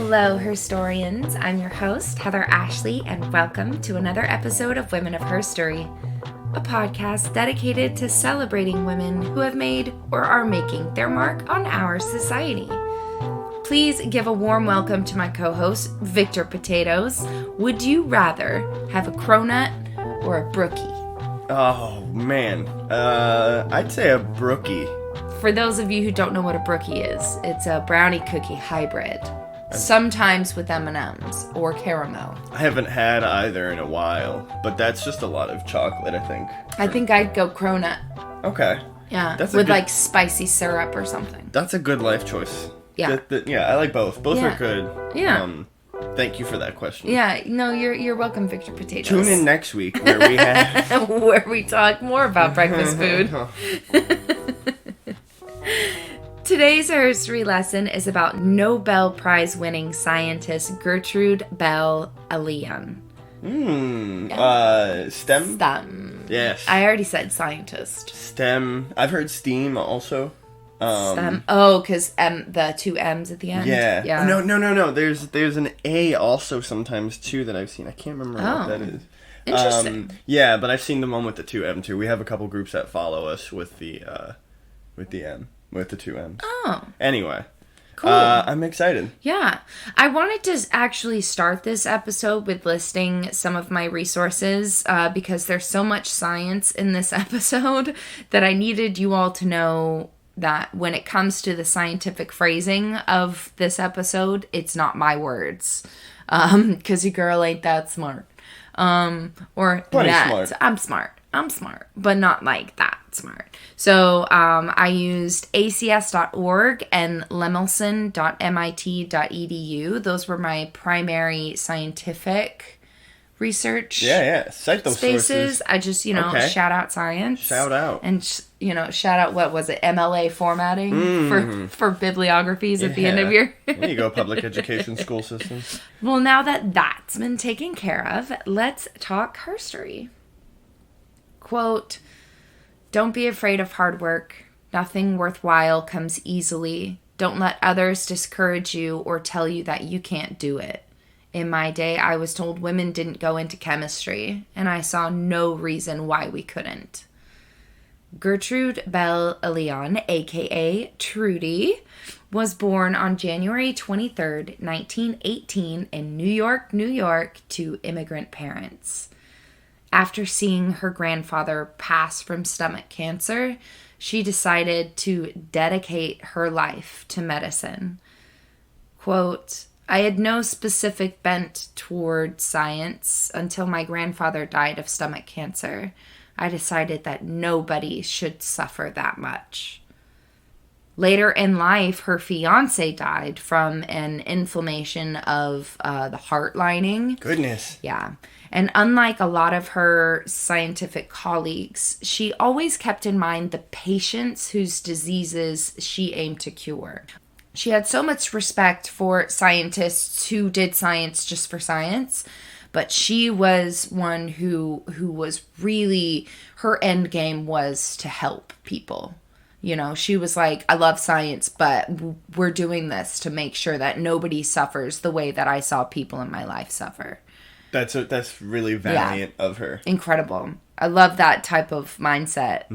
Hello, HERstorians. I'm your host, Heather Ashley, and welcome to another episode of Women of HERstory, a podcast dedicated to celebrating women who have made or are making their mark on our society. Please give a warm welcome to my co-host, Victor Potatoes. Would you rather have a cronut or a brookie? Oh, man. I'd say a brookie. For those of you who don't know what a brookie is, it's a brownie cookie hybrid. Sometimes with M&Ms or caramel. I haven't had either in a while, but that's just a lot of chocolate, I think. I think I'd go cronut. Okay. Yeah, with like spicy syrup or something. That's a good life choice. Yeah. I like both. Both are good. Yeah. Thank you for that question. Yeah, no, you're welcome, Victor Potatoes. Tune in next week where we have... where we talk more about breakfast food. Today's HERstory lesson is about Nobel Prize-winning scientist Gertrude Belle Elion. STEM? STEM. Yes. I already said scientist. STEM. I've heard STEAM also. STEM. Oh, because the two M's at the end? Yeah. No. There's an A also sometimes, too, that I've seen. I can't remember what that is. Interesting. Yeah, but I've seen the one with the 2M, too. We have a couple groups that follow us with the M. With the 2M's. Oh. Anyway. Cool. I'm excited. Yeah. I wanted to actually start this episode with listing some of my resources because there's so much science in this episode that I needed you all to know that when it comes to the scientific phrasing of this episode, it's not my words. Because your girl ain't that smart. Or Plenty that. smart. I'm smart, but not like that smart. So I used acs.org and lemelson.mit.edu. Those were my primary scientific research Cite those spaces. sources. I just, shout out science. Shout out. And, shout out, what was it, MLA formatting for bibliographies at the end of your... There you go, public education school system. Well, now that that's been taken care of, let's talk HERstory. Quote, "Don't be afraid of hard work. Nothing worthwhile comes easily. Don't let others discourage you or tell you that you can't do it. In my day, I was told women didn't go into chemistry, and I saw no reason why we couldn't." Gertrude Belle Elion, a.k.a. Trudy, was born on January 23rd, 1918 in New York, New York, to immigrant parents. After seeing her grandfather pass from stomach cancer, she decided to dedicate her life to medicine. Quote, "I had no specific bent toward science until my grandfather died of stomach cancer. I decided that nobody should suffer that much." Later in life, her fiance died from an inflammation of the heart lining. Goodness. Yeah. And unlike a lot of her scientific colleagues, she always kept in mind the patients whose diseases she aimed to cure. She had so much respect for scientists who did science just for science, but she was one who was really, her end game was to help people. She was like, I love science, but we're doing this to make sure that nobody suffers the way that I saw people in my life suffer. That's really valiant of her. Incredible. I love that type of mindset,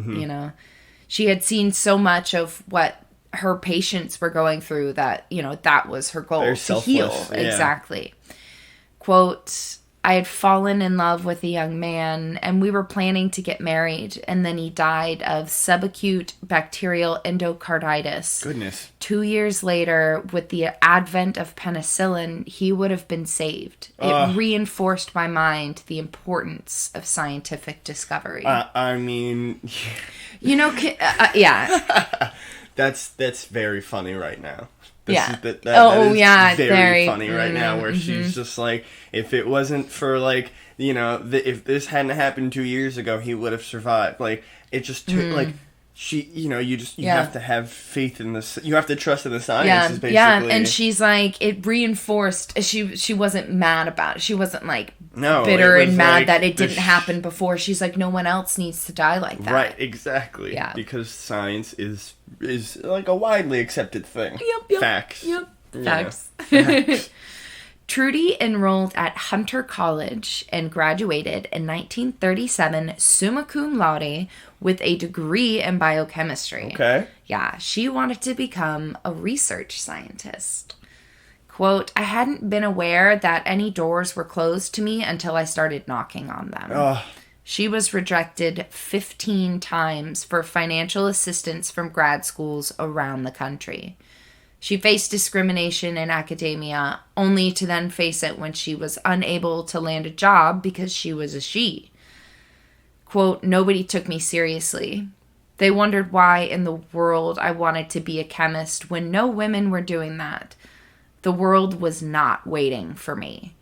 She had seen so much of what her patients were going through that, that was her goal. Very to selfless, heal. yeah. Exactly. Quote, "I had fallen in love with a young man, and we were planning to get married, and then he died of subacute bacterial endocarditis. Goodness. 2 years later, with the advent of penicillin, he would have been saved. It reinforced my mind the importance of scientific discovery." I mean... Yeah. That's very funny right now. That is very funny right now, where she's just like, if it wasn't for, like, if this hadn't happened 2 years ago, he would have survived. Like, it just took, like, you have to have faith in this. You have to trust in the science, basically. Yeah, and she's like, it reinforced, she wasn't mad about it. She wasn't, like, bitter and mad that it didn't happen before. She's like, no one else needs to die like that. Right, exactly. Yeah. Because science is like a widely accepted thing. Yep. Facts. Yep. Facts. Trudy enrolled at Hunter College and graduated in 1937 summa cum laude with a degree in biochemistry. Okay. Yeah, she wanted to become a research scientist. Quote, I hadn't been aware that any doors were closed to me until I started knocking on them. Ugh. She was rejected 15 times for financial assistance from grad schools around the country. She faced discrimination in academia, only to then face it when she was unable to land a job because she was a she. Quote, nobody took me seriously. They wondered why in the world I wanted to be a chemist when no women were doing that. The world was not waiting for me.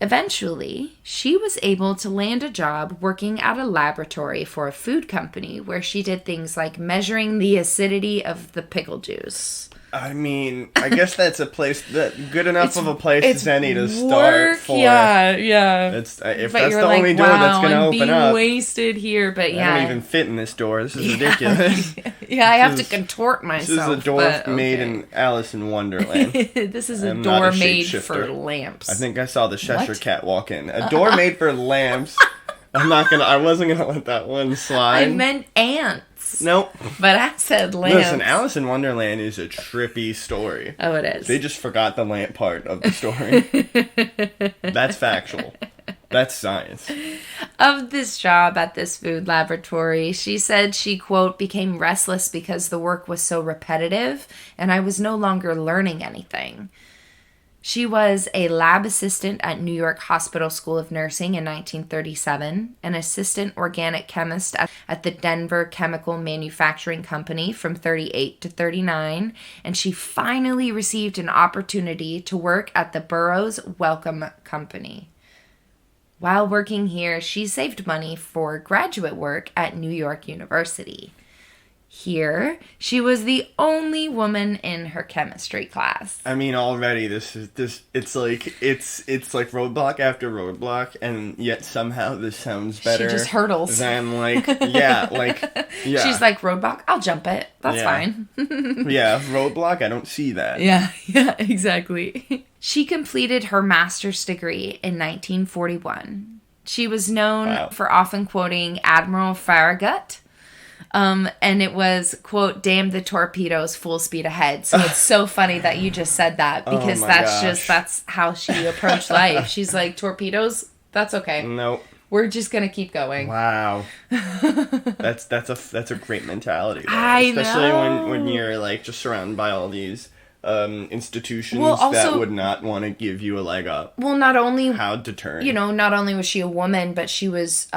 Eventually, she was able to land a job working at a laboratory for a food company where she did things like measuring the acidity of the pickle juice. I mean, I guess that's a place that good enough of a place as any to start work, for. Yeah. It's if But that's you're the like, only door that's going to I'm open being up. wasted here, but yeah. I don't even fit in this door. This is ridiculous. Yeah, I have to contort myself. This is a door made in Alice in Wonderland. This is a I'm door not a made shapeshifter. for lamps. I think I saw the Cheshire Cat walk in. A door made for lamps. I wasn't gonna let that one slide. I meant ants. Nope. But I said lamps. Listen, Alice in Wonderland is a trippy story. Oh, it is. They just forgot the lamp part of the story. That's factual. That's science. Of this job at this food laboratory, she said she, quote, became restless because the work was so repetitive and I was no longer learning anything. She was a lab assistant at New York Hospital School of Nursing in 1937, an assistant organic chemist at the Denver Chemical Manufacturing Company from 38 to 39, and she finally received an opportunity to work at the Burroughs Wellcome Company. While working here, she saved money for graduate work at New York University. Here, she was the only woman in her chemistry class. I mean, already it's like roadblock after roadblock, and yet somehow this sounds better. She just hurdles. Than yeah. She's like, roadblock, I'll jump it. That's fine. Yeah, roadblock, I don't see that. Yeah, exactly. She completed her master's degree in 1941. She was known for often quoting Admiral Farragut. And it was, quote, damn the torpedoes, full speed ahead. So it's so funny that you just said that because that's how she approached life. She's like, torpedoes, that's okay. Nope. We're just going to keep going. Wow. That's a great mentality. Though. I know. Especially when you're like just surrounded by all these institutions that would not want to give you a leg up. Well, not only how to turn. Not only was she a woman, but she was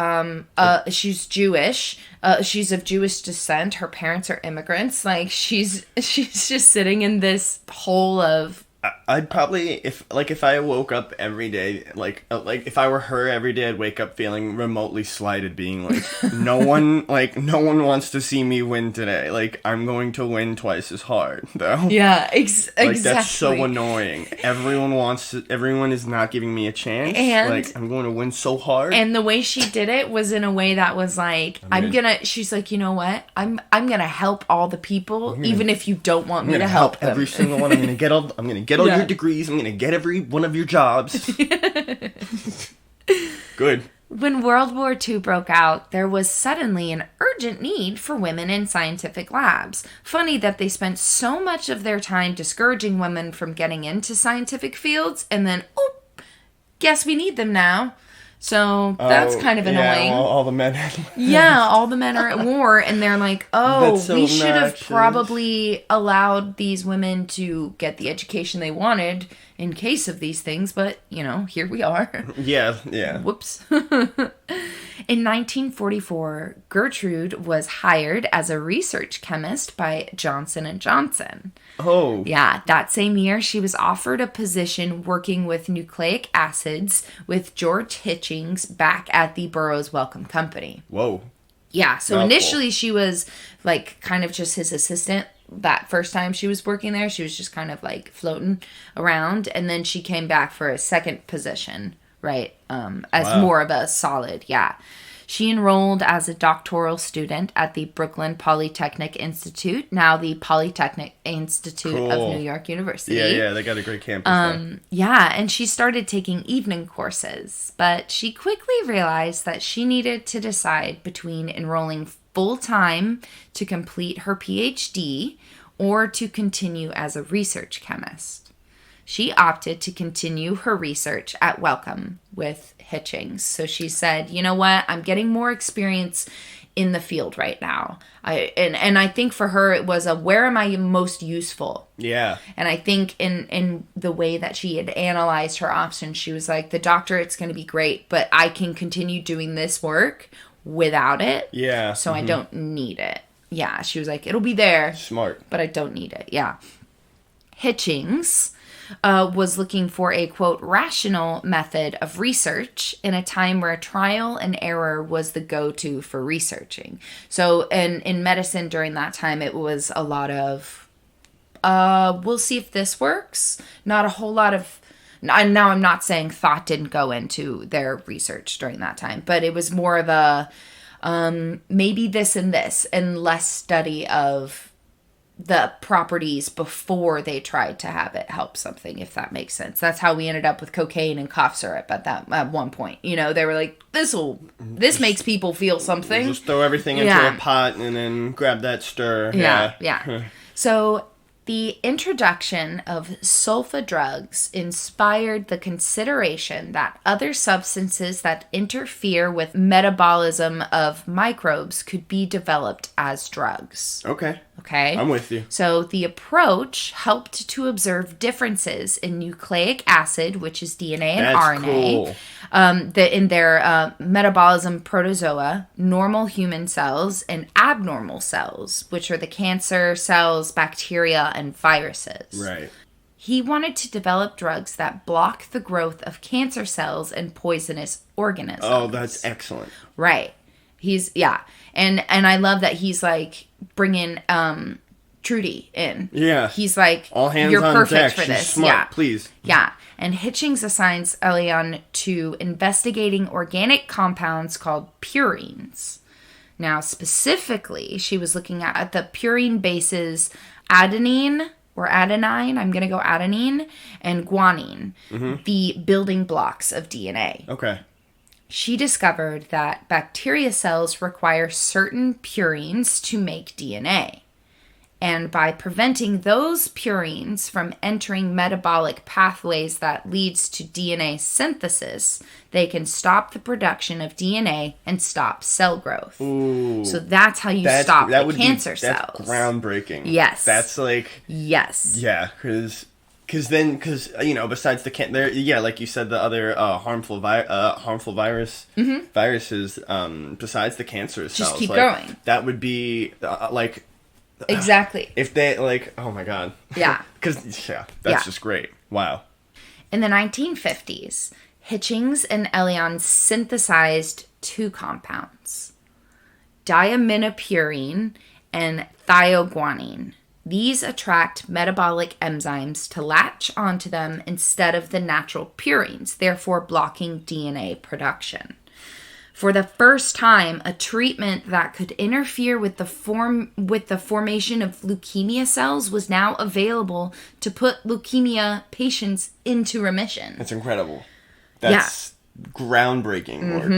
she's Jewish. She's of Jewish descent. Her parents are immigrants. Like she's just sitting in this hole of. I'd probably if I woke up every day like if I were her every day I'd wake up feeling remotely slighted, being like no one wants to see me win today. Like I'm going to win twice as hard though. Yeah, exactly. That's so annoying. Everyone is not giving me a chance. And I'm going to win so hard. And the way she did it was in a way that was like she's like, you know what? I'm gonna help all the people even if you don't want me to help them. Every single one. I'm gonna get all your degrees. I'm going to get every one of your jobs. Good. When World War II broke out, there was suddenly an urgent need for women in scientific labs. Funny that they spent so much of their time discouraging women from getting into scientific fields, and then, guess we need them now. So that's kind of annoying. Yeah, all the men. All the men are at war, and they're like, we should have probably allowed these women to get the education they wanted in case of these things, but, here we are. Yeah. Whoops. In 1944, Gertrude was hired as a research chemist by Johnson & Johnson. Oh. Yeah, that same year, she was offered a position working with nucleic acids with George Hitchings back at the Burroughs Wellcome Company. Whoa. Yeah, so initially she was, like, kind of just his assistant. That first time she was working there, she was just kind of, like, floating around. And then she came back for a second position, right, as more of a solid, She enrolled as a doctoral student at the Brooklyn Polytechnic Institute, now the Polytechnic Institute of New York University. Yeah, they got a great campus there. Yeah, and she started taking evening courses, but she quickly realized that she needed to decide between enrolling full-time to complete her PhD or to continue as a research chemist. She opted to continue her research at Wellcome with Hitchings. So she said, you know what, I'm getting more experience in the field right now. I think for her it was where am I most useful? Yeah. And I think in the way that she had analyzed her options, she was like, the doctorate's going to be great, but I can continue doing this work without it. Yeah. So I don't need it. Yeah. She was like, it'll be there. Smart. But I don't need it. Yeah. Hitchings was looking for a, quote, rational method of research in a time where trial and error was the go-to for researching. So in medicine during that time, it was a lot of, we'll see if this works. Not a whole lot of, now I'm not saying thought didn't go into their research during that time, but it was more of a maybe this and this, and less study of the properties before they tried to have it help something, if that makes sense. That's how we ended up with cocaine and cough syrup at one point. You know, they were like, this makes people feel something. Just throw everything into a pot and then grab that stir. Yeah. So the introduction of sulfa drugs inspired the consideration that other substances that interfere with metabolism of microbes could be developed as drugs. Okay? I'm with you. So the approach helped to observe differences in nucleic acid, which is DNA and RNA, in their metabolism protozoa, normal human cells, and abnormal cells, which are the cancer cells, bacteria, and viruses. Right. He wanted to develop drugs that block the growth of cancer cells and poisonous organisms. Oh, that's excellent. Right. And I love that he's like bringing Trudy in. Yeah. He's like, all hands you're on perfect deck. for She's this. Smart, please. Yeah. And Hitchings assigns Elion to investigating organic compounds called purines. Now, specifically, she was looking at the purine bases adenine, I'm going to go adenine, and guanine, the building blocks of DNA. Okay. She discovered that bacteria cells require certain purines to make DNA. And by preventing those purines from entering metabolic pathways that leads to DNA synthesis, they can stop the production of DNA and stop cell growth. Ooh, so that's how you stop the cancer cells. That's groundbreaking. Yes. That's like... Yes. Yeah, because you know, besides the like you said, the other harmful viruses, besides the cancer cells, just keep growing. That would be exactly. If they oh my god, yeah, because that's just great. Wow. In the 1950s, Hitchings and Elion synthesized two compounds, diaminopurine and thioguanine. These attract metabolic enzymes to latch onto them instead of the natural purines, therefore blocking DNA production. For the first time, a treatment that could interfere with the formation of leukemia cells was now available to put leukemia patients into remission. That's incredible. That's groundbreaking work.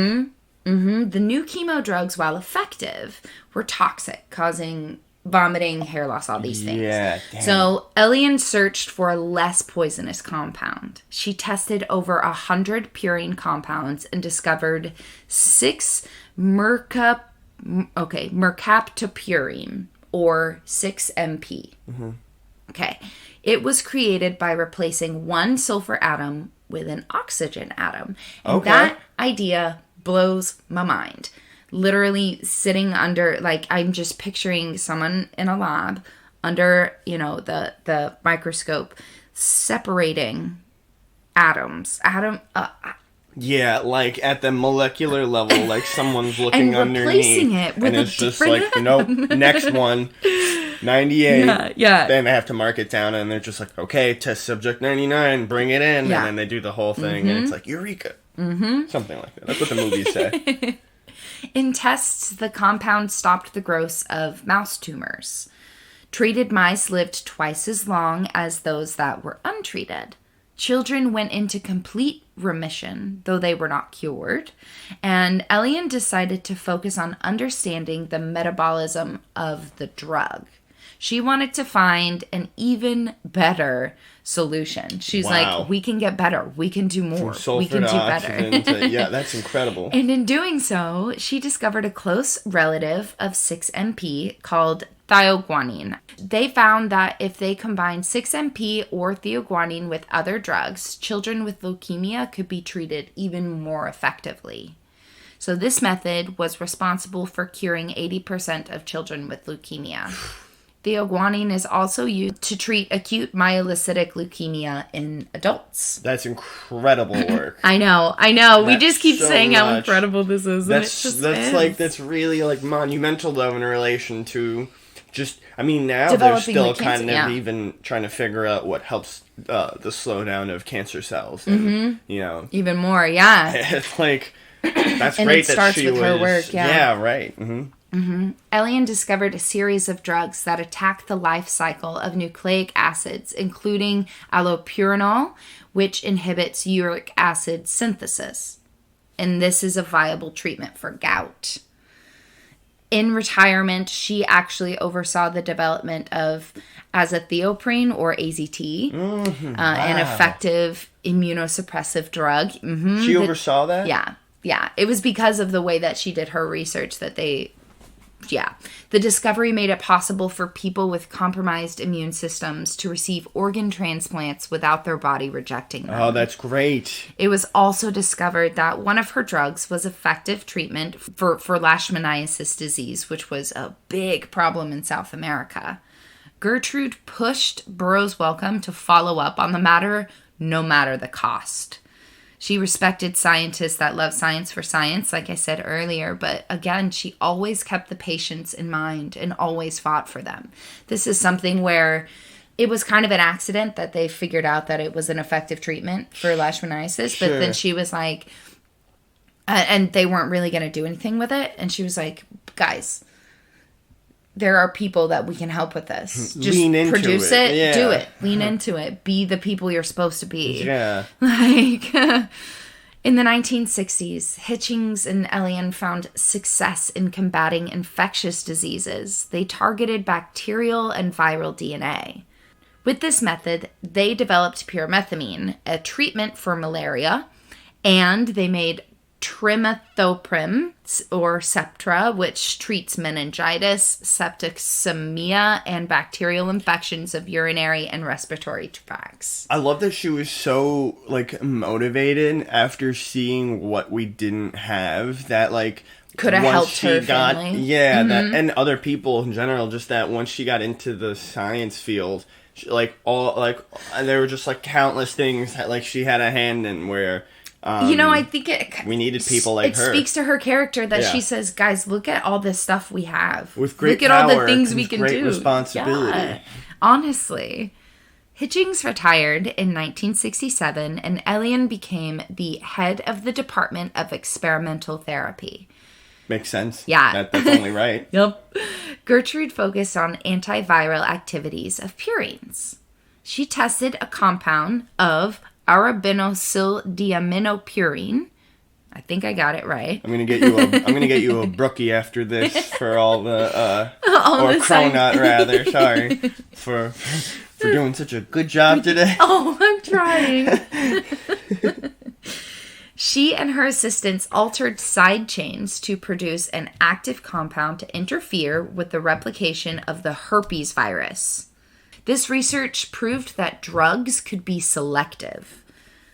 The new chemo drugs, while effective, were toxic, causing vomiting, hair loss, all these things. Yeah, damn. So Elion searched for a less poisonous compound. She tested over 100 purine compounds and discovered 6 mercaptopurine, or 6-MP. Okay. It was created by replacing one sulfur atom with an oxygen atom. And that idea blows my mind. Literally sitting under, like, I'm just picturing someone in a lab under, the microscope, separating atoms. Yeah, like at the molecular level, like someone's looking and underneath. Replacing it with and it's just like, nope, next one, 98. Yeah. Then they have to mark it down, and they're just like, okay, test subject 99, bring it in. Yeah. And then they do the whole thing, and it's like, eureka. Something like that. That's what the movies say. In tests, the compound stopped the growth of mouse tumors. Treated mice lived twice as long as those that were untreated. Children went into complete remission, though they were not cured, and Elion decided to focus on understanding the metabolism of the drug. She wanted to find an even better solution. She's like, we can get better. We can do more. We can do better. Yeah, that's incredible. And in doing so, she discovered a close relative of 6-MP called thioguanine. They found that if they combined 6-MP or thioguanine with other drugs, children with leukemia could be treated even more effectively. So this method was responsible for curing 80% of children with leukemia. Thioguanine is also used to treat acute myelocytic leukemia in adults. That's incredible work. I know. We just keep saying how incredible this is. That's really like monumental though in relation to just, I mean, now they're still kind of even trying to figure out what helps the slowdown of cancer cells. And, you know. Even more, yeah. It's like, that's great that she was. Her work, yeah, right. Elion discovered a series of drugs that attack the life cycle of nucleic acids, including allopurinol, which inhibits uric acid synthesis. And this is a viable treatment for gout. In retirement, she actually oversaw the development of azathioprine, or AZT, an effective immunosuppressive drug. She oversaw that? Yeah. It was because of the way that she did her research that the discovery made it possible for people with compromised immune systems to receive organ transplants without their body rejecting them. Oh, that's great. It was also discovered that one of her drugs was effective treatment for leishmaniasis disease, which was a big problem in South America. Gertrude pushed Burroughs Wellcome to follow up on the matter, no matter the cost. She respected scientists that love science for science, like I said earlier, but again, she always kept the patients in mind and always fought for them. This is something where it was kind of an accident that they figured out that it was an effective treatment for leishmaniasis, but then she was like, and they weren't really going to do anything with it, and she was like, guys, there are people that we can help with this. Just produce it, do it, lean into it, be the people you're supposed to be. Yeah. Like, in the 1960s, Hitchings and Elion found success in combating infectious diseases. They targeted bacterial and viral DNA. With this method, they developed pyrimethamine, a treatment for malaria, and they made trimethoprim, or Septra, which treats meningitis, septicemia, and bacterial infections of urinary and respiratory tracts. I love that she was so, like, motivated after seeing what we didn't have, that, like, could have helped her family. Yeah, that, and other people in general, just that once she got into the science field, she, there were just, like, countless things that, like, she had a hand in where... I think we needed people like her. It speaks to her character that she says, guys, look at all this stuff we have. With great power, look at all the things we can great do. Responsibility. Yeah. Honestly. Hitchings retired in 1967, and Elion became the head of the Department of Experimental Therapy. Makes sense. Yeah. That's only right. Yep. Gertrude focused on antiviral activities of purines. She tested a compound of arabinoyldiaminopurine. I think I got it right. I'm gonna get you a brookie after this for all the cronut rather. Sorry for doing such a good job today. Oh, I'm trying. She and her assistants altered side chains to produce an active compound to interfere with the replication of the herpes virus. This research proved that drugs could be selective.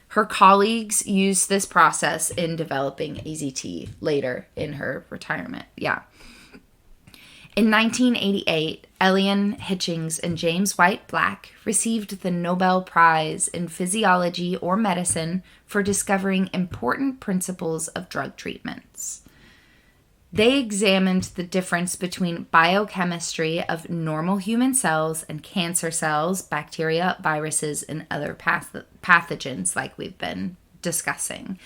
Her colleagues used this process in developing AZT later in her retirement. Yeah. In 1988, Elion, Hitchings, and James White Black received the Nobel Prize in Physiology or Medicine for discovering important principles of drug treatments. They examined the difference between biochemistry of normal human cells and cancer cells, bacteria, viruses, and other pathogens like we've been discussing.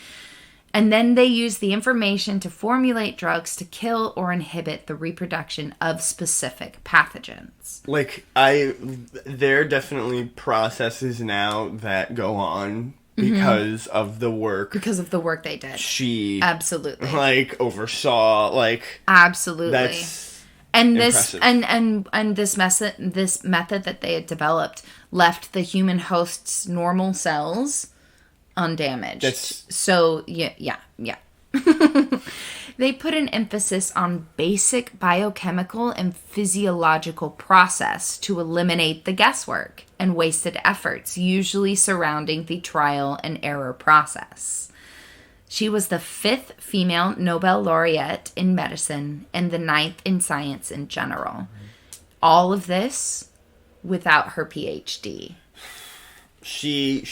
And then they use the information to formulate drugs to kill or inhibit the reproduction of specific pathogens. Like, there are definitely processes now that go on because of the work. Because of the work they did. She, absolutely, like, oversaw, like... Absolutely. That's and impressive. this method that they had developed left the human host's normal cells undamaged. So, yeah. They put an emphasis on basic biochemical and physiological process to eliminate the guesswork and wasted efforts, usually surrounding the trial and error process. She was the 5th female Nobel laureate in medicine and the 9th in science in general. All of this without her PhD. She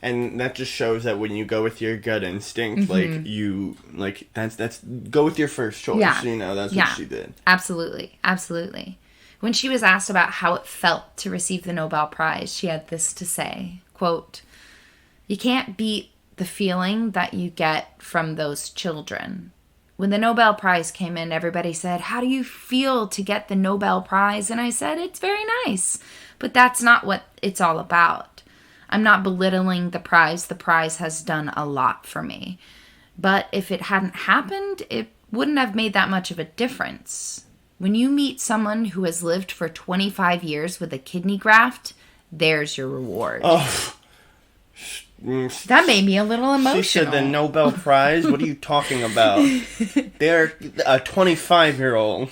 and that just shows that when you go with your gut instinct, that's go with your first choice. Yeah. That's what she did. Absolutely. When she was asked about how it felt to receive the Nobel Prize, she had this to say, quote, "You can't beat the feeling that you get from those children. When the Nobel Prize came in, everybody said, 'How do you feel to get the Nobel Prize?' And I said, 'It's very nice.' But that's not what it's all about. I'm not belittling the prize. The prize has done a lot for me. But if it hadn't happened, it wouldn't have made that much of a difference. When you meet someone who has lived for 25 years with a kidney graft, there's your reward." Oh. That made me a little emotional. She said the Nobel Prize? What are you talking about? A 25-year-old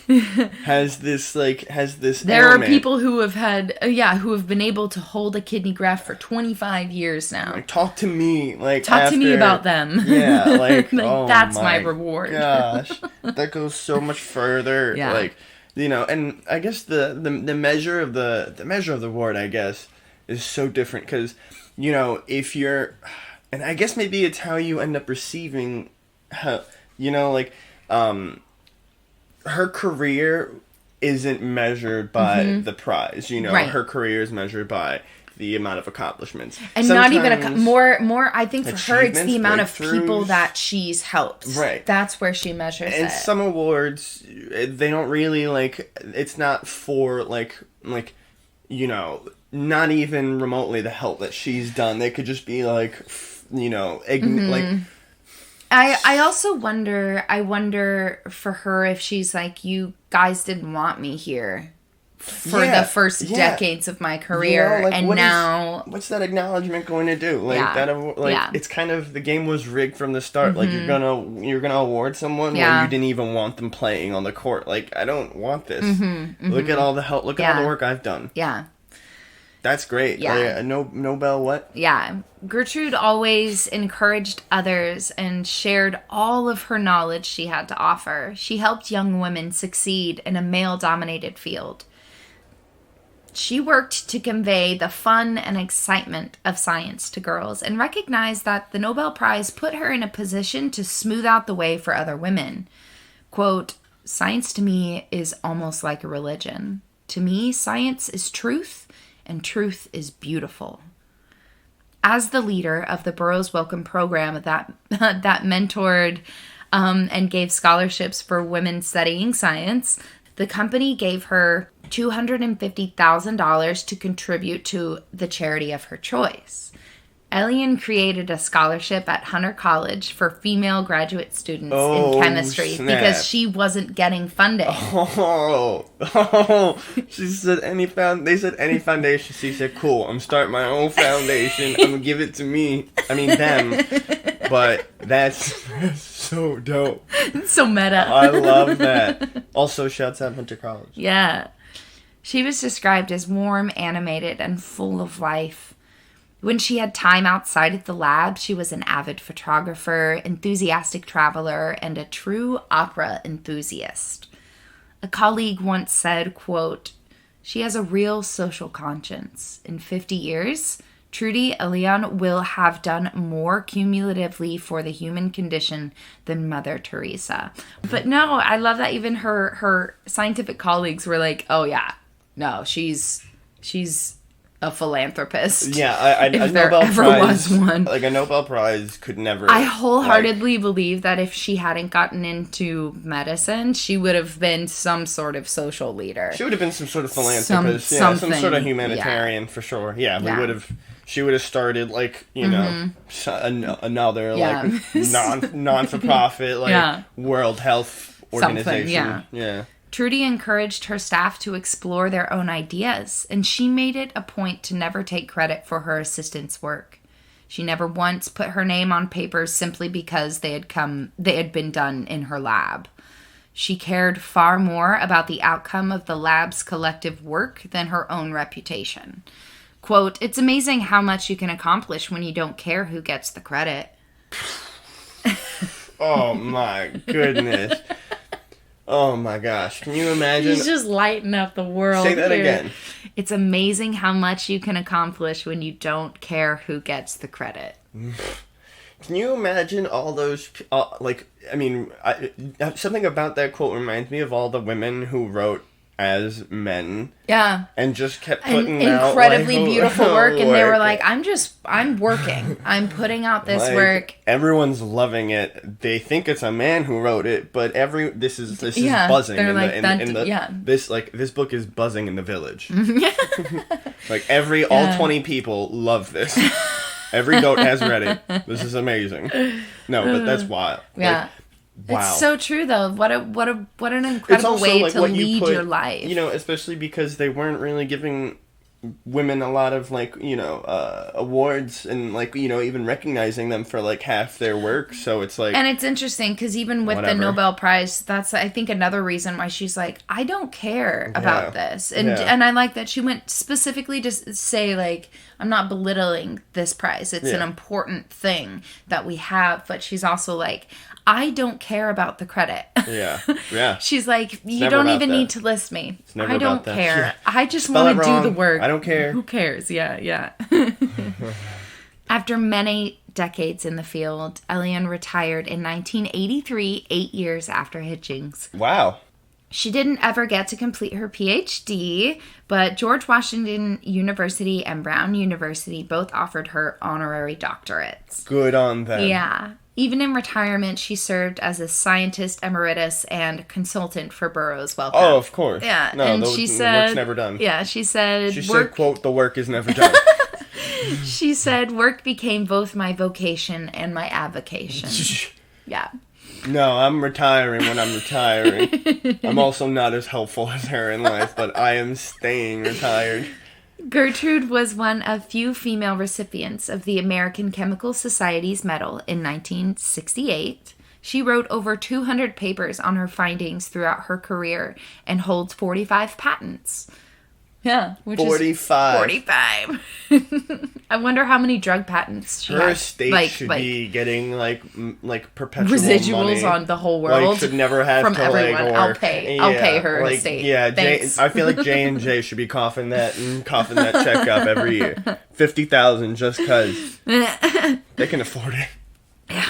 has this There ailment. are people who have had, who have been able to hold a kidney graft for 25 years now. Talk to me, Talk to me about them. Yeah, oh that's my reward. Gosh, that goes so much further. Yeah. And I guess the measure of the reward, I guess, is so different because, if you're, and I guess maybe it's how you end up receiving, her career isn't measured by the prize. Right. Her career is measured by the amount of accomplishments. And not even more, I think for her, it's the amount of people that she's helped. Right. That's where she measures it. And some awards, they don't really, it's not for, not even remotely the help that she's done. They could just be, I also wonder for her if she's like, you guys didn't want me here for the first decades of my career, and now what's that acknowledgement going to do? It's kind of, the game was rigged from the start. You're gonna award someone when you didn't even want them playing on the court. I don't want this. Look at all the help. Look at all the work I've done. Yeah. That's great. Yeah. Nobel what? Yeah. Gertrude always encouraged others and shared all of her knowledge she had to offer. She helped young women succeed in a male-dominated field. She worked to convey the fun and excitement of science to girls and recognized that the Nobel Prize put her in a position to smooth out the way for other women. Quote, "Science to me is almost like a religion. To me, science is truth, and truth is beautiful." As the leader of the Burroughs Wellcome program that mentored and gave scholarships for women studying science, the company gave her $250,000 to contribute to the charity of her choice. Elion created a scholarship at Hunter College for female graduate students in chemistry because she wasn't getting funding. She said they said any foundation. She said, "Cool, I'm starting my own foundation. I'm gonna give it to them." But that's so dope. It's so meta. I love that. Also, shouts out Hunter College. Yeah. She was described as warm, animated, and full of life. When she had time outside of the lab, she was an avid photographer, enthusiastic traveler, and a true opera enthusiast. A colleague once said, quote, "She has a real social conscience. In 50 years, Gertrude Elion will have done more cumulatively for the human condition than Mother Teresa." But no, I love that even her scientific colleagues were like, "Oh yeah, no, she's a philanthropist. Yeah, if a there Nobel ever Prize, was one. like a Nobel Prize could never. I wholeheartedly believe that if she hadn't gotten into medicine, she would have been some sort of social leader. She would have been some sort of philanthropist, some sort of humanitarian for sure. Yeah, we would have. She would have started like another like non for profit like World Health Organization. Yeah. Trudy encouraged her staff to explore their own ideas, and she made it a point to never take credit for her assistants' work. She never once put her name on papers simply because they had been done in her lab. She cared far more about the outcome of the lab's collective work than her own reputation. Quote, "It's amazing how much you can accomplish when you don't care who gets the credit." Oh my goodness. Oh my gosh. Can you imagine? He's just lighting up the world. Say that again. It's amazing how much you can accomplish when you don't care who gets the credit. Can you imagine all those, something about that quote reminds me of all the women who wrote as men. Yeah. And just kept putting out incredibly beautiful work. And they were like, I'm working. I'm putting out this work. Everyone's loving it. They think it's a man who wrote it, but this is buzzing. This book is buzzing in the village. Like all 20 people love this. Every goat has read it. This is amazing. No, but that's wild. Yeah. Like, wow. It's so true, though. What an incredible way to lead your life. Especially because they weren't really giving women a lot of awards and even recognizing them for half their work. So it's like, and it's interesting because even with the Nobel Prize, that's I think another reason why she's like, I don't care about this, and I like that she went specifically to say I'm not belittling this prize. It's an important thing that we have, but she's also like, I don't care about the credit. Yeah. She's like, you don't even need to list me. I don't care. Yeah. I just want to do the work. I don't care. Who cares? Yeah. After many decades in the field, Elion retired in 1983, 8 years after Hitchings. Wow. She didn't ever get to complete her PhD, but George Washington University and Brown University both offered her honorary doctorates. Good on them. Yeah. Even in retirement, she served as a scientist emeritus and consultant for Burroughs Wellcome. Oh, of course. Yeah. No, and she said, work's never done. Yeah, she said, quote, the work is never done. She said, work became both my vocation and my avocation. Yeah. No, I'm retiring when I'm retiring. I'm also not as helpful as her in life, but I am staying retired. Gertrude was one of few female recipients of the American Chemical Society's medal in 1968. She wrote over 200 papers on her findings throughout her career and holds 45 patents. Yeah, which 45. Is 45. I wonder how many drug patents she has. Her estate should be getting perpetual residuals money. On the whole world. Should never have from to everyone. I'll pay her estate. Yeah, I feel like J&J should be coughing that check up every year. $50,000 just because they can afford it. Yeah.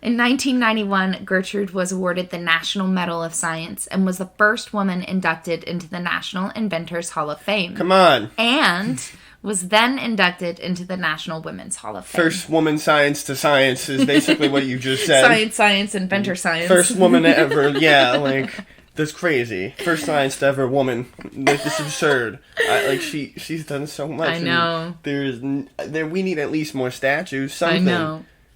In 1991, Gertrude was awarded the National Medal of Science and was the first woman inducted into the National Inventors Hall of Fame. Come on. And was then inducted into the National Women's Hall of Fame. First woman science to science is basically what you just said. Science, inventor science. First woman ever, that's crazy. First science to ever woman. This is absurd. She's done so much. I know. We need at least more statues, something.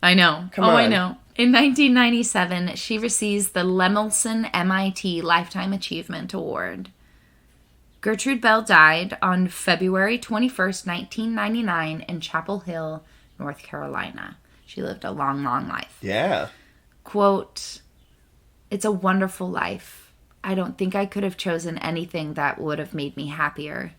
I know. Come on. I know. In 1997, she receives the Lemelson MIT Lifetime Achievement Award. Gertrude Belle died on February 21st, 1999 in Chapel Hill, North Carolina. She lived a long, long life. Yeah. Quote, "It's a wonderful life. I don't think I could have chosen anything that would have made me happier.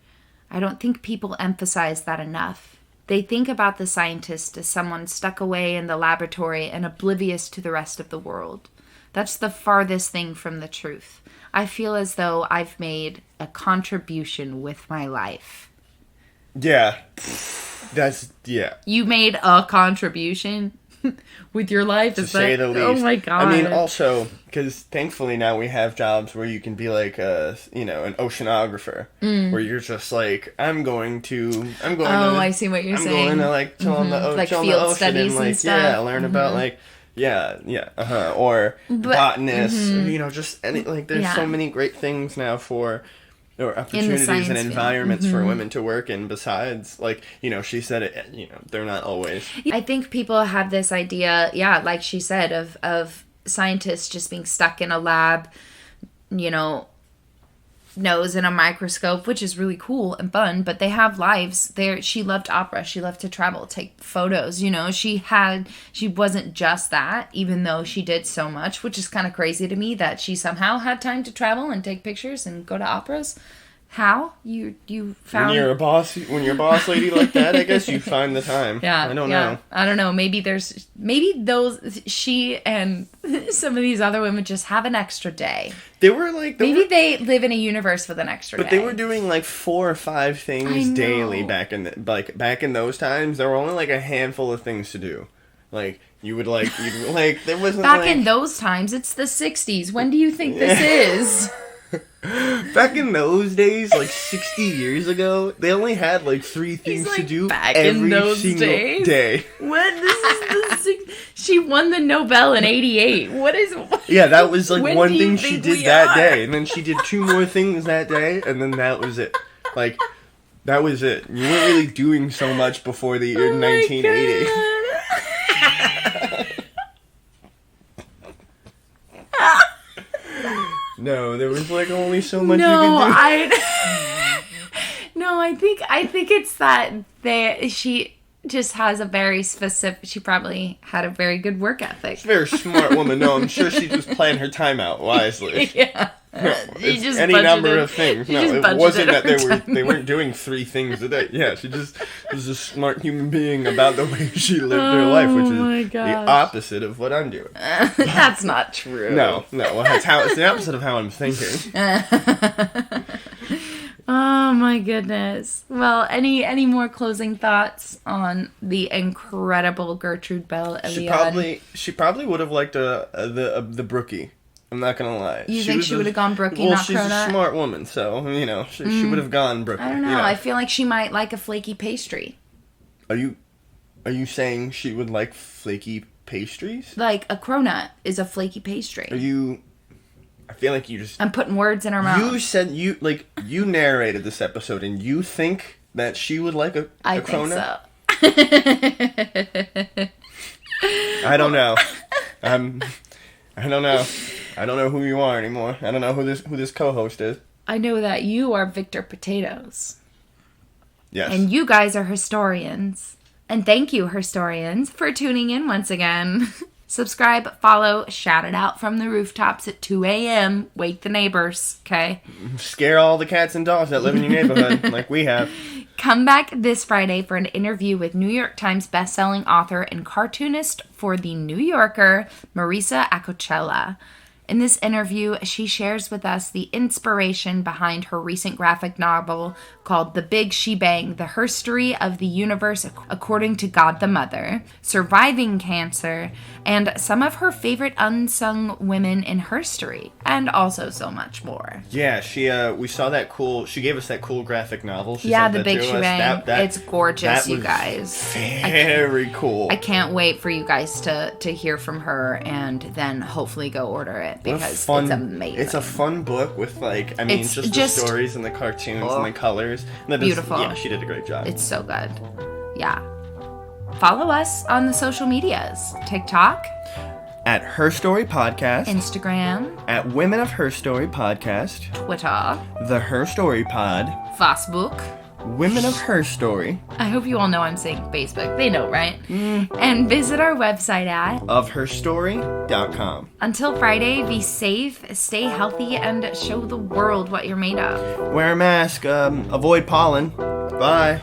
I don't think people emphasize that enough. They think about the scientist as someone stuck away in the laboratory and oblivious to the rest of the world. That's the farthest thing from the truth. I feel as though I've made a contribution with my life." Yeah. Yeah. You made a contribution? with your life. To say the least. Oh my God. I mean, also, because thankfully now we have jobs where you can be like, an oceanographer, where you're just like, I'm going to. I see what you're saying. I'm going to like chill on the ocean, like field studies and stuff. learn about like. Or botanist, just any, like, there's so many great things now or opportunities and environments for women to work in besides, like, she said it, they're not always. I think people have this idea, like she said, of scientists just being stuck in a lab, nose in a microscope, which is really cool and fun, but they have lives. She loved opera. She loved to travel, take photos. She wasn't just that, even though she did so much, which is kind of crazy to me that she somehow had time to travel and take pictures and go to operas. How you found when you're a boss lady like that, I guess you find the time. Yeah, I don't know. I don't know. Maybe she and some of these other women just have an extra day. They were like they live in a universe with an extra day. But they were doing like 4 or 5 things daily back in those times. There were only like a handful of things to do. Like there wasn't back in those times. It's the 60s. When do you think this is? Back in those days, like 60 years ago, they only had like 3 things to do every single day. What? This is she won the Nobel in 88. What is? Yeah, that was like one thing she did that day, and then she did 2 more things that day, and then that was it. Like, that was it. You weren't really doing so much before the year 1980. No, there was like only so much you could do. I think it's that she just has a very specific. She probably had a very good work ethic. She's a very smart woman. No, I'm sure she just planned her time out wisely. Yeah. No, it's any number of things. No, it wasn't that they weren't doing 3 things a day. Yeah, she just was a smart human being about the way she lived her life, which is the opposite of what I'm doing. That's not true. No. Well, it's the opposite of how I'm thinking. Oh my goodness. Well, any more closing thoughts on the incredible Gertrude Belle Elion? She probably would have liked the Brookie. I'm not gonna lie. You think she would have gone Brookie, not Cronut? Well, she's a smart woman, so, she would have gone Brookie. I don't know. I feel like she might like a flaky pastry. Are you saying she would like flaky pastries? Like, a cronut is a flaky pastry. I feel like you just... I'm putting words in her mouth. You said you narrated this episode, and you think that she would like a cronut? I think so. I don't know. I don't know. I don't know who you are anymore. I don't know who this co-host is. I know that you are Victor Potatoes. Yes. And you guys are Herstorians. And thank you, Herstorians, for tuning in once again. Subscribe, follow, shout it out from the rooftops at 2 a.m. Wake the neighbors, okay? Scare all the cats and dogs that live in your neighborhood, like we have. Come back this Friday for an interview with New York Times bestselling author and cartoonist for The New Yorker, Marisa Acocella. In this interview, she shares with us the inspiration behind her recent graphic novel called The Big Shebang, the HERstory of the universe according to God the Mother, surviving cancer, and some of her favorite unsung women in HERstory, and also so much more. Yeah, we saw that cool, she gave us that cool graphic novel. The Big Shebang. It's gorgeous, you guys. Very cool. I can't wait for you guys to hear from her and then hopefully go order it because it's amazing. It's a fun book with just the stories and the cartoons and the colors. And beautiful. Yeah, she did a great job. It's so good. Yeah. Follow us on the social medias. TikTok. At HERstory Podcast. Instagram. At Women of HERstory Podcast. Twitter. The HERstory Pod. Facebook. Women of HERstory. I hope you all know I'm saying Facebook. They know, right? And visit our website at ofherstory.com. Until Friday, be safe, stay healthy, and show the world what you're made of. Wear a mask. Avoid pollen. Bye.